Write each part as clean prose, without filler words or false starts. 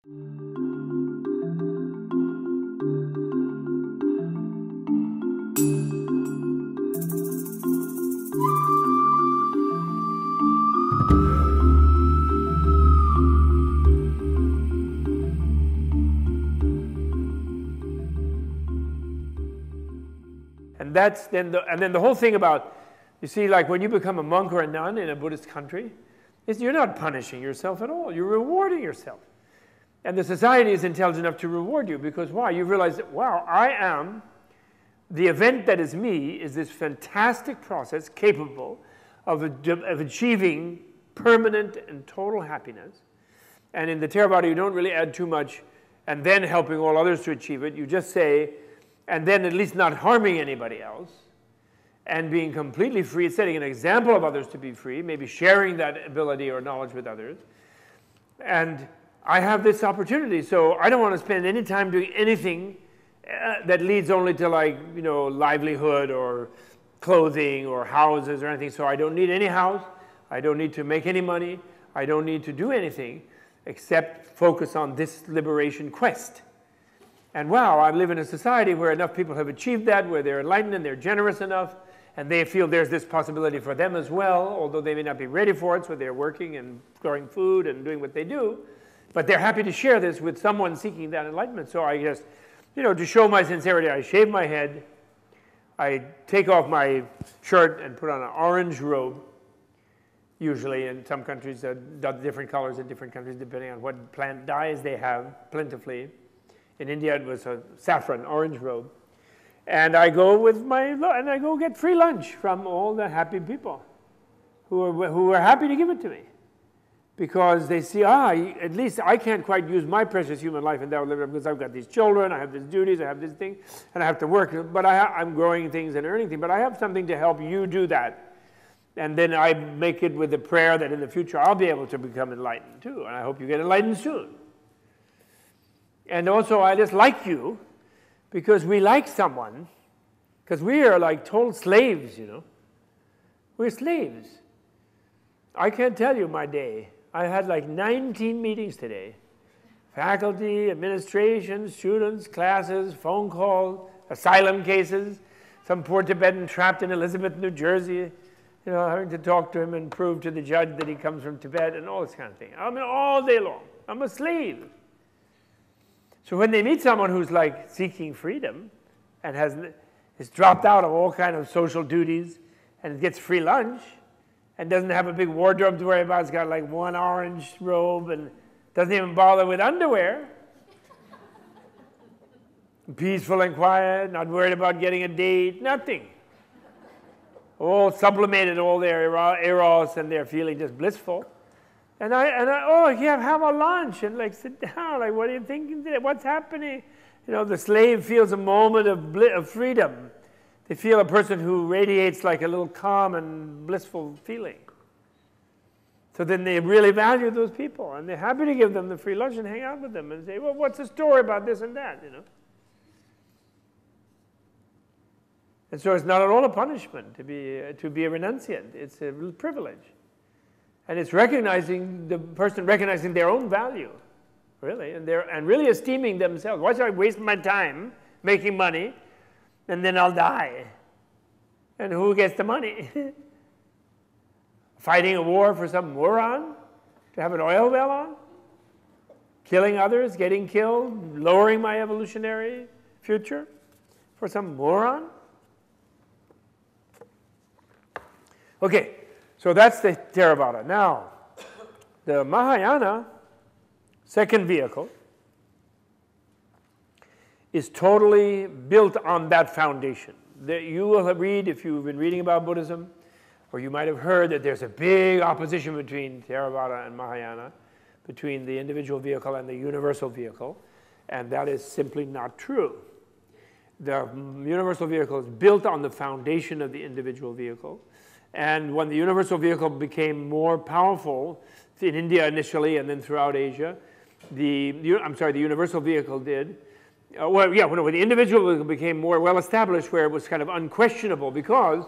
And then the whole thing about, you see, like when you become a monk or a nun in a Buddhist country, is you're not punishing yourself at all. You're rewarding yourself. And the society is intelligent enough to reward you because why? You realize that, wow, I am, the event that is me is this fantastic process capable of achieving permanent and total happiness. And in the Theravada, you don't really add too much and then helping all others to achieve it. You just say, and then at least not harming anybody else, and being completely free, setting an example of others to be free, maybe sharing that ability or knowledge with others. And I have this opportunity, so I don't want to spend any time doing anything that leads only to, like, you know, livelihood or clothing or houses or anything. So I don't need any house, I don't need to make any money, I don't need to do anything except focus on this liberation quest. And wow, I live in a society where enough people have achieved that, where they're enlightened and they're generous enough, and they feel there's this possibility for them as well, although they may not be ready for it, so they're working and growing food and doing what they do. But they're happy to share this with someone seeking that enlightenment. So I just, you know, to show my sincerity, I shave my head, I take off my shirt and put on an orange robe, usually in some countries, different colors in different countries, depending on what plant dyes they have plentifully. In India, it was a saffron, orange robe. And I go and I go get free lunch from all the happy people who are happy to give it to me. Because they see, at least I can't quite use my precious human life in that living because I've got these children, I have these duties, I have this thing, and I have to work. But I'm growing things and earning things. But I have something to help you do that. And then I make it with the prayer that in the future I'll be able to become enlightened too. And I hope you get enlightened soon. And also, I just like you because we like someone, because we are like total slaves, you know. We're slaves. I can't tell you my day. I had like 19 meetings today. Faculty, administration, students, classes, phone calls, asylum cases, some poor Tibetan trapped in Elizabeth, New Jersey, you know, having to talk to him and prove to the judge that he comes from Tibet and all this kind of thing. I mean, all day long. I'm a slave. So when they meet someone who's like seeking freedom and is dropped out of all kind of social duties and gets free lunch and doesn't have a big wardrobe to worry about, it's got like one orange robe and doesn't even bother with underwear, peaceful and quiet, not worried about getting a date, nothing. All sublimated, all their eros and they're feeling just blissful. And have a lunch and like sit down. Like, what are you thinking today? What's happening? You know, the slave feels a moment of freedom. They feel a person who radiates like a little calm and blissful feeling. So then they really value those people, and they're happy to give them the free lunch and hang out with them and say, well, what's the story about this and that? You know. And so it's not at all a punishment to be a renunciant. It's a privilege. And it's recognizing the person recognizing their own value, really, and really esteeming themselves. Why should I waste my time making money, and then I'll die? And who gets the money? Fighting a war for some moron to have an oil well on? Killing others, getting killed, lowering my evolutionary future for some moron? Okay. So that's the Theravada. Now, the Mahayana, second vehicle, is totally built on that foundation. You will read, if you've been reading about Buddhism, or you might have heard that there's a big opposition between Theravada and Mahayana, between the individual vehicle and the universal vehicle, and that is simply not true. The universal vehicle is built on the foundation of the individual vehicle. And when the universal vehicle became more powerful, in India initially and then throughout Asia, the universal vehicle did. When the individual vehicle became more well-established, where it was kind of unquestionable, because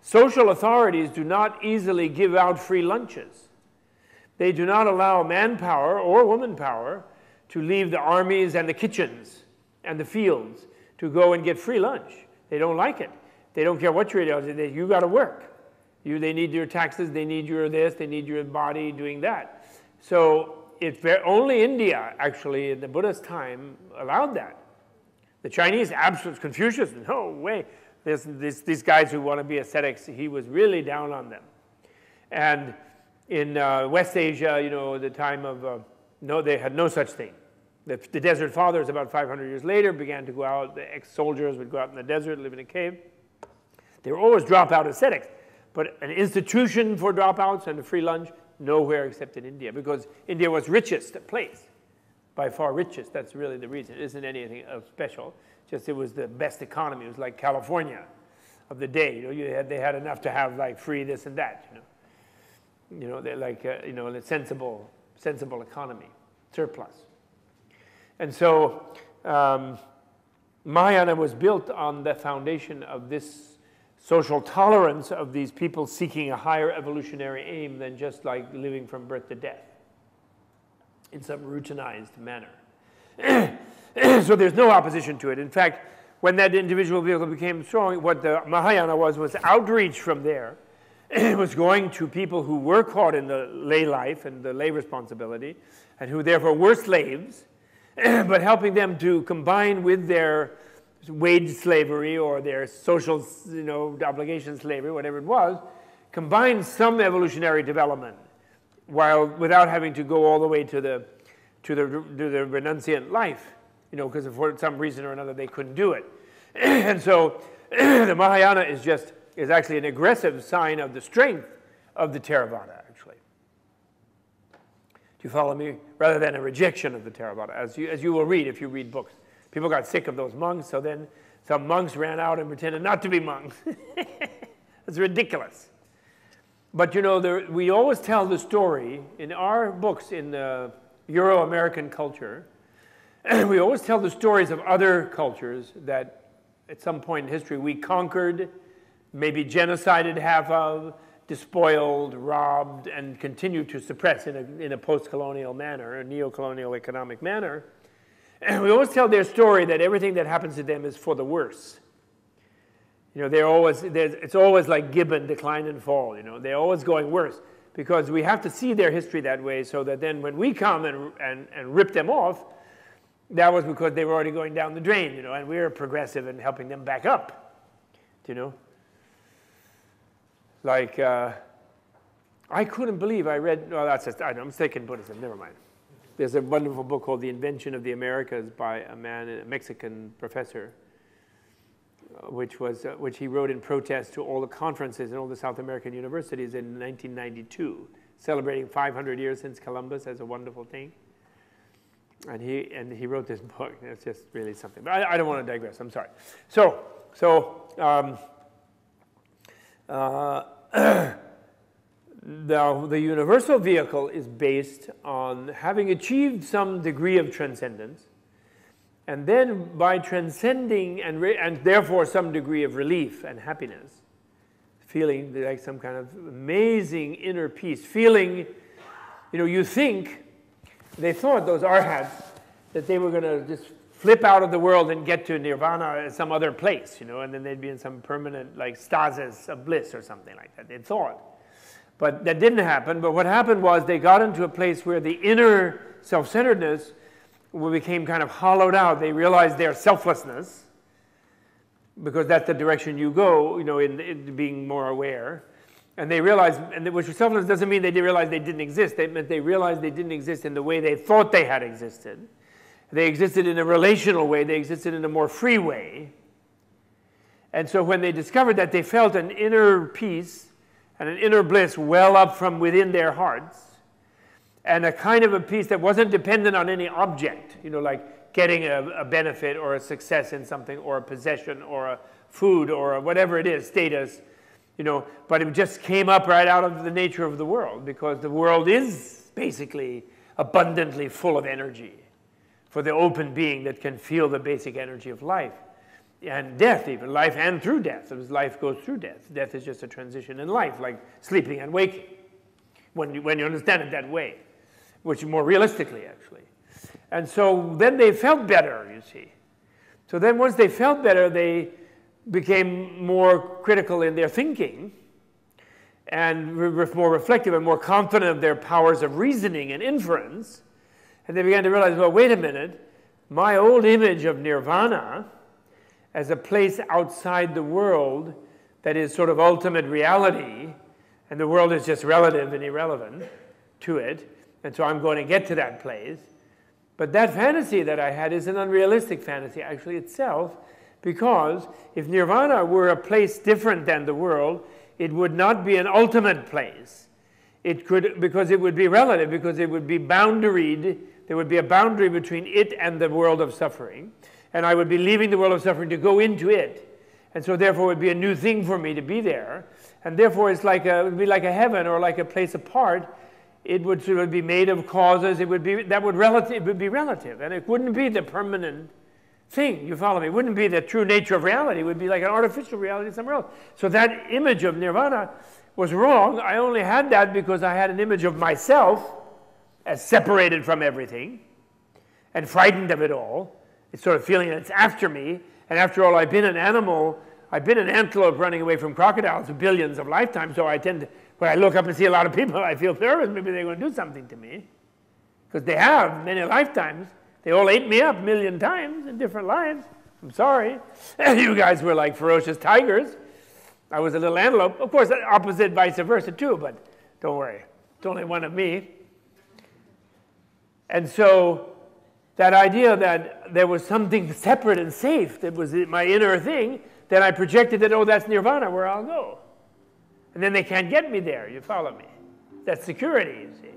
social authorities do not easily give out free lunches. They do not allow manpower or woman power to leave the armies and the kitchens and the fields to go and get free lunch. They don't like it. They don't care what you're doing. You got to work. They need your taxes. They need your this. They need your body doing that. So only India, actually, in the Buddha's time, allowed that. The Chinese, absolutely, Confucius, no way. These guys who want to be ascetics, he was really down on them. And in West Asia, the time of, no, they had no such thing. The Desert Fathers, about 500 years later, began to go out. The ex-soldiers would go out in the desert, live in a cave. They were always dropout ascetics. But an institution for dropouts and a free lunch, nowhere except in India, because India was richest place, by far richest. That's really the reason. It isn't anything special. Just it was the best economy. It was like California of the day. They had enough to have like free this and that. They're like a sensible economy, surplus. And so Mahayana was built on the foundation of this social tolerance of these people seeking a higher evolutionary aim than just like living from birth to death in some routinized manner. So there's no opposition to it. In fact, when that individual vehicle became strong, what the Mahayana was outreach from there. It was going to people who were caught in the lay life and the lay responsibility, and who therefore were slaves, but helping them to combine with their wage slavery or their social, obligation slavery, whatever it was, combine some evolutionary development, without having to go all the way to the renunciant life, because for some reason or another they couldn't do it. And so the Mahayana is actually an aggressive sign of the strength of the Theravada, actually. Do you follow me? Rather than a rejection of the Theravada, as you will read if you read books. People got sick of those monks, so then some monks ran out and pretended not to be monks. It's ridiculous. But we always tell the story in our books in the Euro-American culture. We always tell the stories of other cultures that at some point in history we conquered, maybe genocided half of, despoiled, robbed, and continue to suppress in a post-colonial manner, a neo-colonial economic manner. And we always tell their story that everything that happens to them is for the worse. It's always like Gibbon, decline and fall. They're always going worse, because we have to see their history that way, so that then when we come and rip them off, that was because they were already going down the drain, and we're progressive in helping them back up. Like, I couldn't believe I read, I'm mistaken Buddhism, never mind. There's a wonderful book called The Invention of the Americas by a Mexican professor, which he wrote in protest to all the conferences in all the South American universities in 1992, celebrating 500 years since Columbus as a wonderful thing. And he wrote this book. It's just really something. But I don't want to digress. I'm sorry. The universal vehicle is based on having achieved some degree of transcendence, and then by transcending and therefore some degree of relief and happiness, feeling like some kind of amazing inner peace, feeling, you think, they thought, those arhats, that they were going to just flip out of the world and get to nirvana at some other place, and then they'd be in some permanent like stasis of bliss or something like that, they thought. But that didn't happen. But what happened was they got into a place where the inner self-centeredness became kind of hollowed out. They realized their selflessness, because that's the direction you go, in being more aware. And they realized, which selflessness doesn't mean they realized they didn't exist. It meant they realized they didn't exist in the way they thought they had existed. They existed in a relational way. They existed in a more free way. And so when they discovered that, they felt an inner peace and an inner bliss well up from within their hearts, and a kind of a peace that wasn't dependent on any object, like getting a benefit or a success in something, or a possession, or a food, or a whatever it is, status, but it just came up right out of the nature of the world, because the world is basically abundantly full of energy for the open being that can feel the basic energy of life. And death, even life and through death, because life goes through death. Death is just a transition in life, like sleeping and waking, when you understand it that way, which more realistically, actually. And so then they felt better, you see. So then once they felt better, they became more critical in their thinking and more reflective and more confident of their powers of reasoning and inference. And they began to realize, well, wait a minute, my old image of nirvana as a place outside the world that is sort of ultimate reality, and the world is just relative and irrelevant to it, and so I'm going to get to that place. But that fantasy that I had is an unrealistic fantasy, actually, itself, because if nirvana were a place different than the world, it would not be an ultimate place. It could, because it would be relative, because it would be boundaried. There would be a boundary between it and the world of suffering, and I would be leaving the world of suffering to go into it. And so therefore it would be a new thing for me to be there. And therefore it's like it would be like a heaven or like a place apart. It would sort of be made of causes. It would be relative, and it wouldn't be the permanent thing. You follow me? It wouldn't be the true nature of reality. It would be like an artificial reality somewhere else. So that image of nirvana was wrong. I only had that because I had an image of myself as separated from everything and frightened of it all. It's sort of feeling that it's after me. And after all, I've been an animal. I've been an antelope running away from crocodiles for billions of lifetimes. So I tend to, when I look up and see a lot of people, I feel nervous. Maybe they're going to do something to me. Because they have many lifetimes. They all ate me up a million times in different lives. I'm sorry. You guys were like ferocious tigers. I was a little antelope. Of course, opposite, vice versa too, but don't worry. It's only one of me. And so that idea that there was something separate and safe that was my inner thing, then I projected that, oh, that's nirvana, where I'll go. And then they can't get me there. You follow me? That's security, you see.